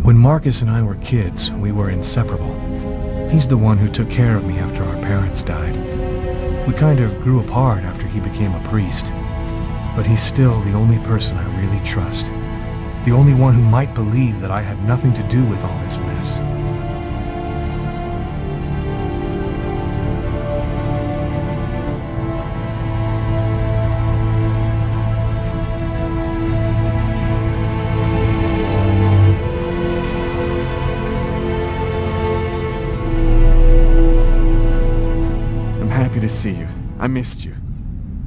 When Marcus and I were kids, we were inseparable. He's the one who took care of me after our parents died. We kind of grew apart after he became a priest. But he's still the only person I really trust. The only one who might believe that I had nothing to do with all this mess. Happy to see you. I missed you.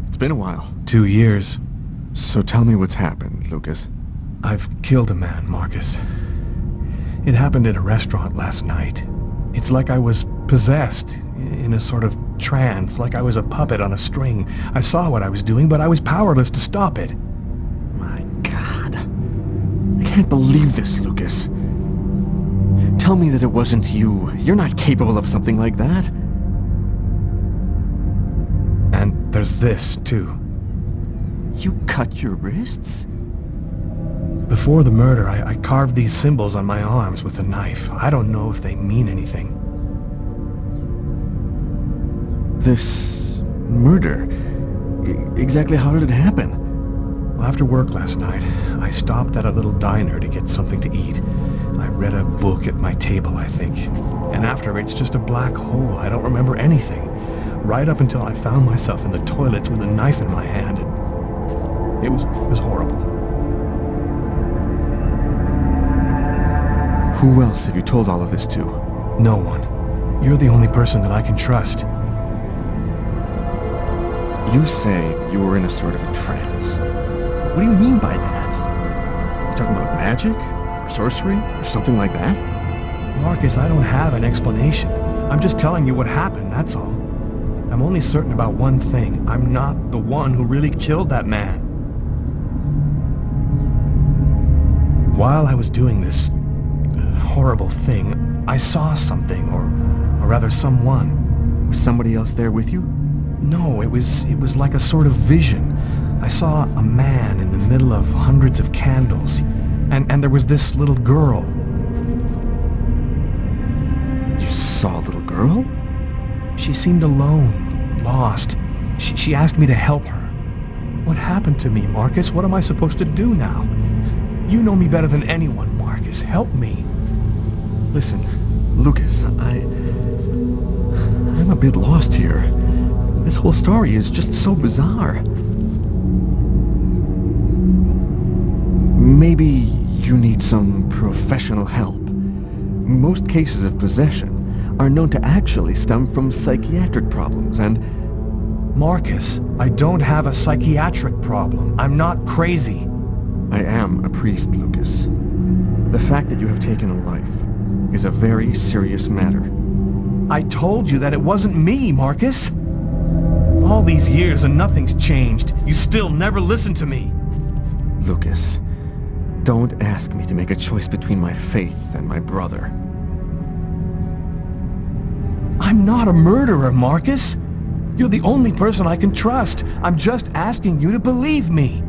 It's been a while. 2 years. So tell me what's happened, Lucas. I've killed a man, Marcus. It happened in a restaurant last night. It's like I was possessed, in a sort of trance, like I was a puppet on a string. I saw what I was doing, but I was powerless to stop it. My God. I can't believe this, Lucas. Tell me that it wasn't you. You're not capable of something like that. And there's this, too. You cut your wrists? Before the murder, I carved these symbols on my arms with a knife. I don't know if they mean anything. This murder? Exactly how did it happen? Well, after work last night, I stopped at a little diner to get something to eat. I read a book at my table, I think. And after, it's just a black hole. I don't remember anything. Right up until I found myself in the toilets with a knife in my hand. It was horrible. Who else have you told all of this to? No one. You're the only person that I can trust. You say that you were in a sort of a trance. What do you mean by that? You talking about magic? Or sorcery? Or something like that? Marcus, I don't have an explanation. I'm just telling you what happened, that's all. I'm only certain about one thing. I'm not the one who really killed that man. While I was doing this horrible thing, I saw something, or rather someone. Was somebody else there with you? No, it was like a sort of vision. I saw a man in the middle of hundreds of candles, and there was this little girl. You saw a little girl? She seemed alone, lost. She asked me to help her. What happened to me, Marcus? What am I supposed to do now? You know me better than anyone, Marcus. Help me. Listen, Lucas, I'm a bit lost here. This whole story is just so bizarre. Maybe you need some professional help. Most cases of possession are known to actually stem from psychiatric problems, and... Marcus, I don't have a psychiatric problem. I'm not crazy. I am a priest, Lucas. The fact that you have taken a life is a very serious matter. I told you that it wasn't me, Marcus. All these years and nothing's changed. You still never listen to me. Lucas, don't ask me to make a choice between my faith and my brother. I'm not a murderer, Marcus. You're the only person I can trust. I'm just asking you to believe me.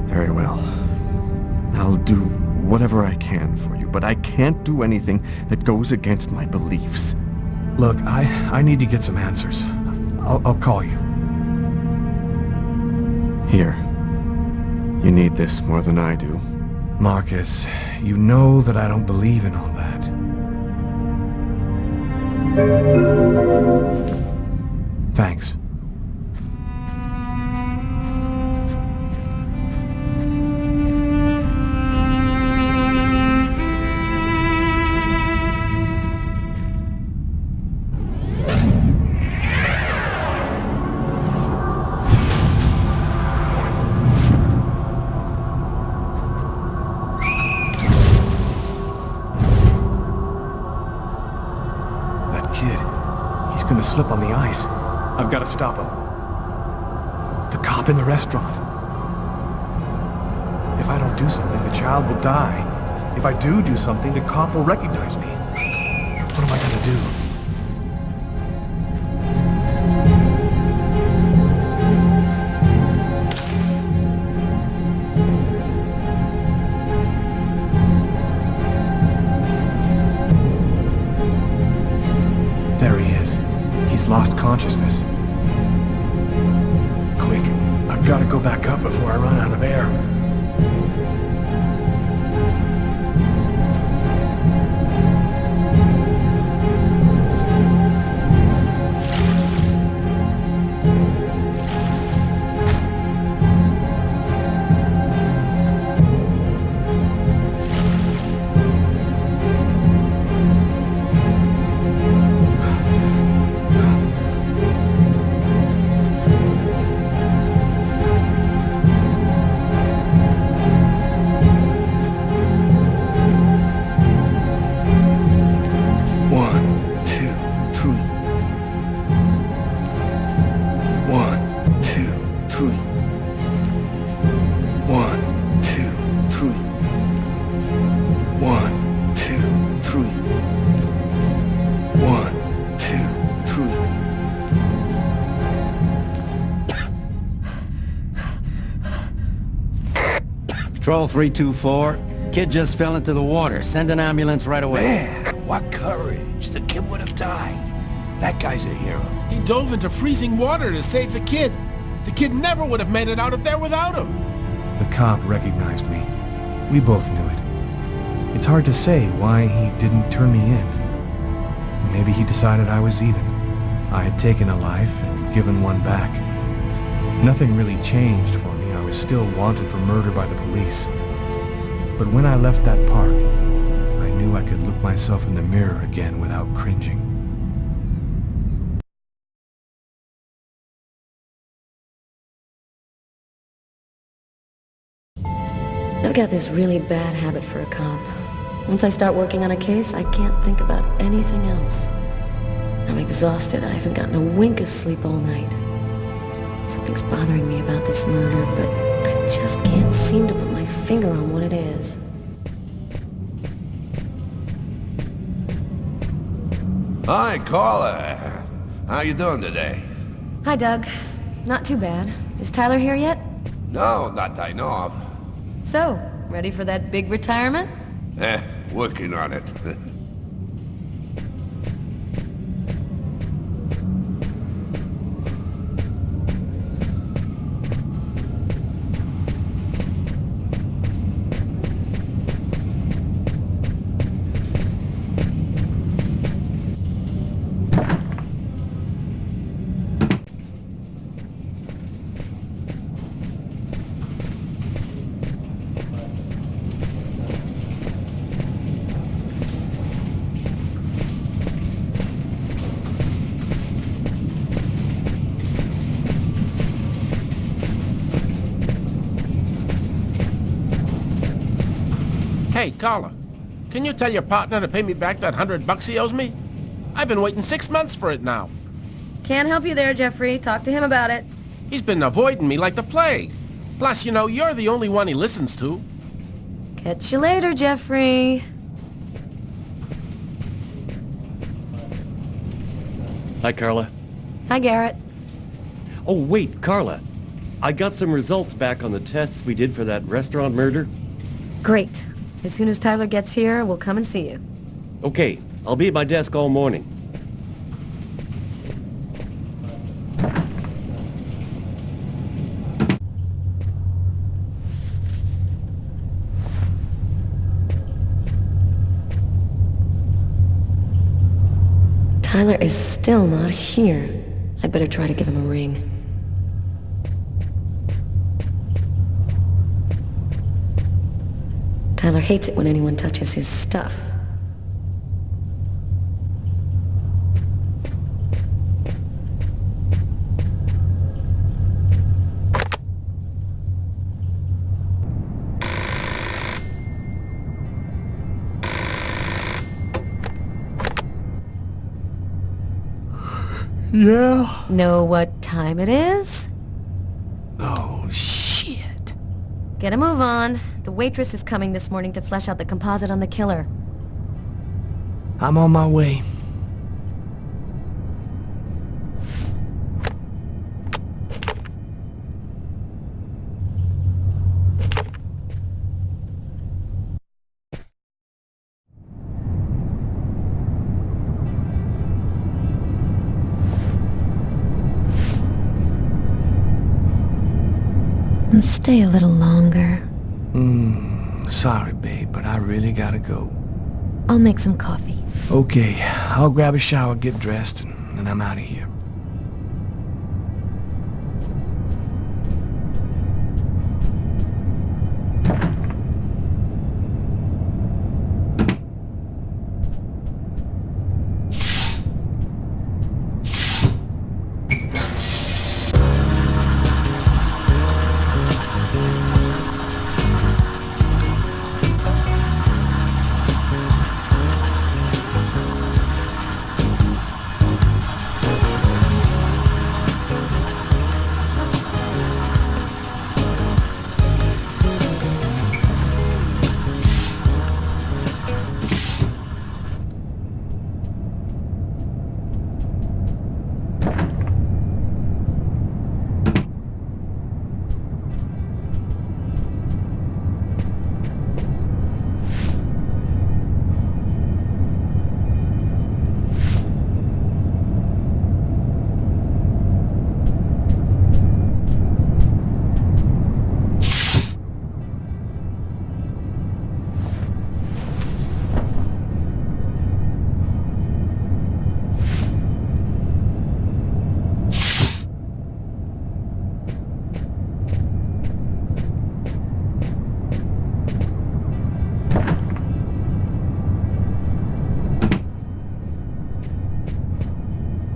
Very well. I'll do whatever I can for you, but I can't do anything that goes against my beliefs. Look, I need to get some answers. I'll call you. Here. You need this more than I do. Marcus, you know that I don't believe in all that. Thanks. He's gonna slip on the ice. I've got to stop him. The cop in the restaurant. If I don't do something, the child will die. If I do something, the cop will recognize me. What am I gonna do? He's lost consciousness. Quick, I've got to go back up before I run out of air. Patrol 324. Kid just fell into the water. Send an ambulance right away. Man, what courage. The kid would have died. That guy's a hero. He dove into freezing water to save the kid. The kid never would have made it out of there without him. The cop recognized me. We both knew it. It's hard to say why he didn't turn me in. Maybe he decided I was even. I had taken a life and given one back. Nothing really changed for me. I was still wanted for murder by the police. But when I left that park, I knew I could look myself in the mirror again without cringing. I've got this really bad habit for a cop. Once I start working on a case, I can't think about anything else. I'm exhausted. I haven't gotten a wink of sleep all night. Something's bothering me about this murder, but I just can't seem to put my finger on what it is. Hi, caller. How you doing today? Hi, Doug. Not too bad. Is Tyler here yet? No, not that I know of. So, ready for that big retirement? Working on it. Hey, caller. Can you tell your partner to pay me back that $100 he owes me? I've been waiting 6 months for it now. Can't help you there, Jeffrey. Talk to him about it. He's been avoiding me like the plague. Plus, you know, you're the only one he listens to. Catch you later, Jeffrey. Hi, Carla. Hi, Garrett. Oh, wait, Carla. I got some results back on the tests we did for that restaurant murder. Great. As soon as Tyler gets here, we'll come and see you. Okay, I'll be at my desk all morning. Tyler is still not here. I'd better try to give him a ring. Tyler hates it when anyone touches his stuff. Yeah? Know what time it is? Oh, shit. Get a move on. The waitress is coming this morning to flesh out the composite on the killer. I'm on my way. Stay a little longer. Sorry, babe, but I really gotta go. I'll make some coffee. Okay, I'll grab a shower, get dressed, and I'm out of here.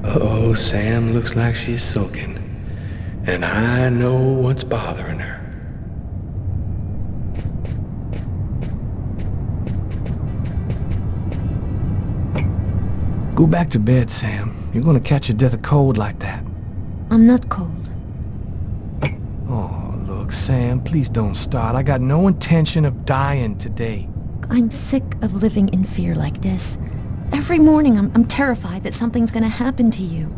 Uh-oh, Sam looks like she's sulking. And I know what's bothering her. Go back to bed, Sam. You're gonna catch your death of cold like that. I'm not cold. Oh, look, Sam, please don't start. I got no intention of dying today. I'm sick of living in fear like this. Every morning I'm terrified that something's gonna happen to you.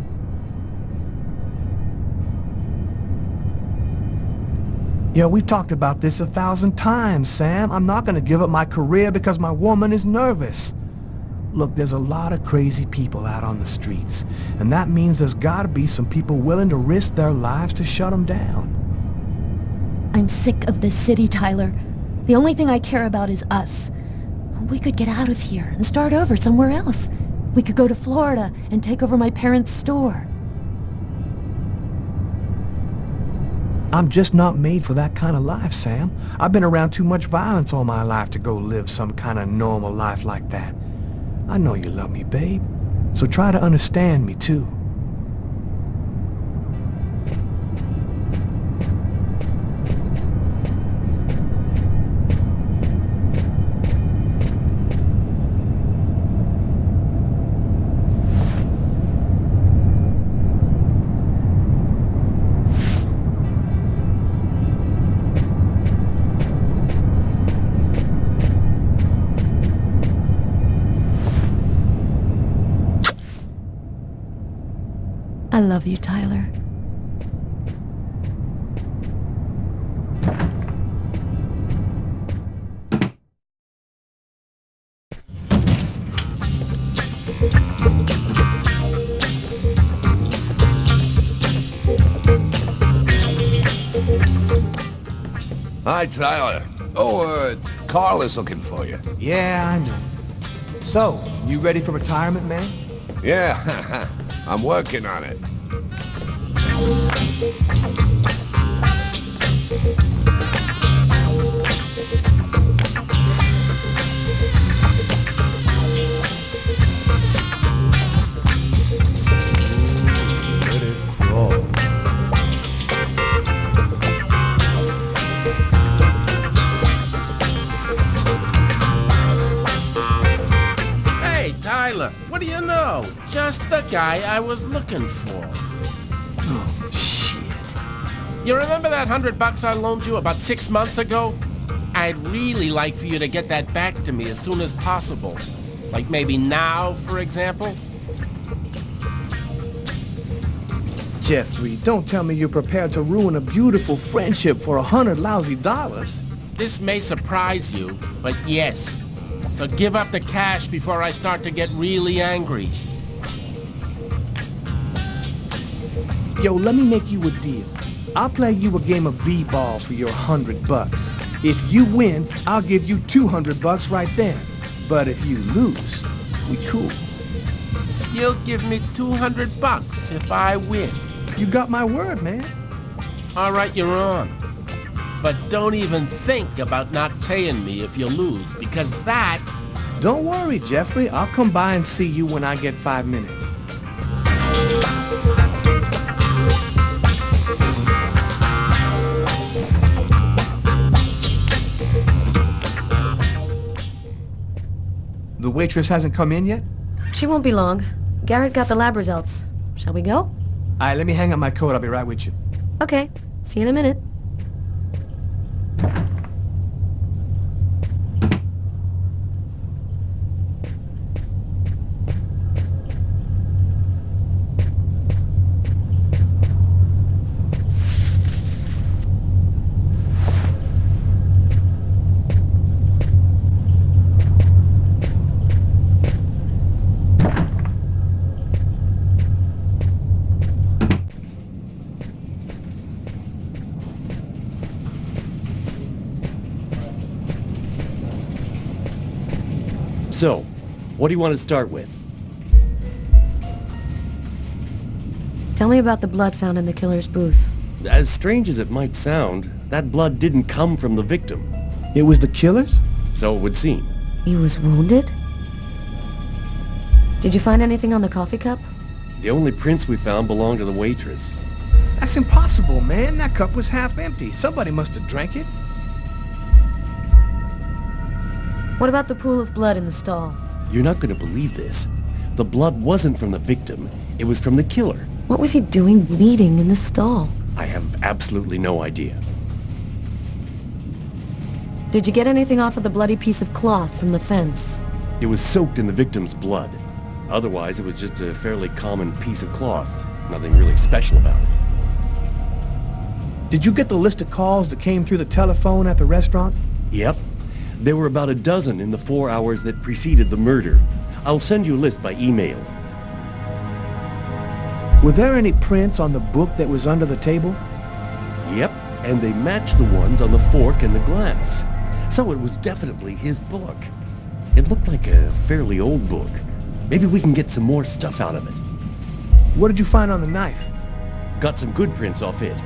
Yeah, we've talked about this 1,000 times, Sam. I'm not gonna give up my career because my woman is nervous. Look, there's a lot of crazy people out on the streets, and that means there's gotta be some people willing to risk their lives to shut them down. I'm sick of this city, Tyler. The only thing I care about is us. We could get out of here and start over somewhere else. We could go to Florida and take over my parents' store. I'm just not made for that kind of life, Sam. I've been around too much violence all my life to go live some kind of normal life like that. I know you love me, babe. So try to understand me, too. I love you, Tyler. Hi, Tyler. Carla's looking for you. Yeah, I know. So, you ready for retirement, man? Yeah, I'm working on it. Let it crawl. Hey, Tyler, what do you know? Just the guy I was looking for. Oh, shit. You remember that $100 I loaned you about 6 months ago? I'd really like for you to get that back to me as soon as possible. Like maybe now, for example? Jeffrey, don't tell me you're prepared to ruin a beautiful friendship for $100 lousy. This may surprise you, but yes. So give up the cash before I start to get really angry. Yo, let me make you a deal. I'll play you a game of b-ball for your $100. If you win, I'll give you $200 right then. But if you lose, we cool. You'll give me $200 if I win. You got my word, man. All right, you're on. But don't even think about not paying me if you lose, because that... Don't worry, Jeffrey. I'll come by and see you when I get 5 minutes. The waitress hasn't come in yet? She won't be long. Garrett got the lab results. Shall we go? Alright, let me hang up my coat. I'll be right with you. Okay. See you in a minute. So, what do you want to start with? Tell me about the blood found in the killer's booth. As strange as it might sound, that blood didn't come from the victim. It was the killer's? So it would seem. He was wounded? Did you find anything on the coffee cup? The only prints we found belonged to the waitress. That's impossible, man. That cup was half empty. Somebody must have drank it. What about the pool of blood in the stall? You're not going to believe this. The blood wasn't from the victim. It was from the killer. What was he doing bleeding in the stall? I have absolutely no idea. Did you get anything off of the bloody piece of cloth from the fence? It was soaked in the victim's blood. Otherwise, it was just a fairly common piece of cloth. Nothing really special about it. Did you get the list of calls that came through the telephone at the restaurant? Yep. There were about a dozen in the 4 hours that preceded the murder. I'll send you a list by email. Were there any prints on the book that was under the table? Yep, and they matched the ones on the fork and the glass. So it was definitely his book. It looked like a fairly old book. Maybe we can get some more stuff out of it. What did you find on the knife? Got some good prints off it.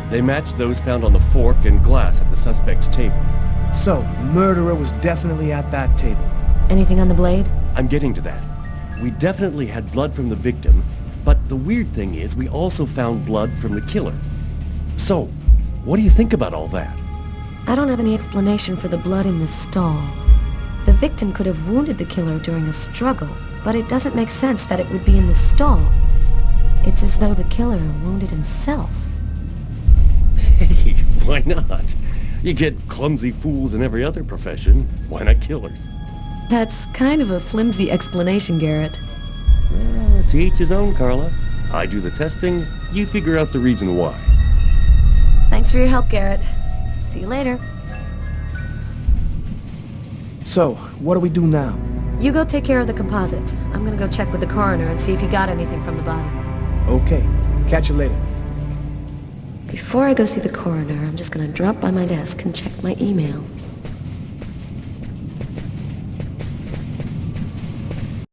They matched those found on the fork and glass at the suspect's table. So, the murderer was definitely at that table. Anything on the blade? I'm getting to that. We definitely had blood from the victim, but the weird thing is we also found blood from the killer. So, what do you think about all that? I don't have any explanation for the blood in the stall. The victim could have wounded the killer during a struggle, but it doesn't make sense that it would be in the stall. It's as though the killer wounded himself. Hey, why not? You get clumsy fools in every other profession. Why not killers? That's kind of a flimsy explanation, Garrett. To each his own, Carla. I do the testing, you figure out the reason why. Thanks for your help, Garrett. See you later. So, what do we do now? You go take care of the composite. I'm gonna go check with the coroner and see if he got anything from the body. Okay. Catch you later. Before I go see the coroner, I'm just gonna drop by my desk and check my email.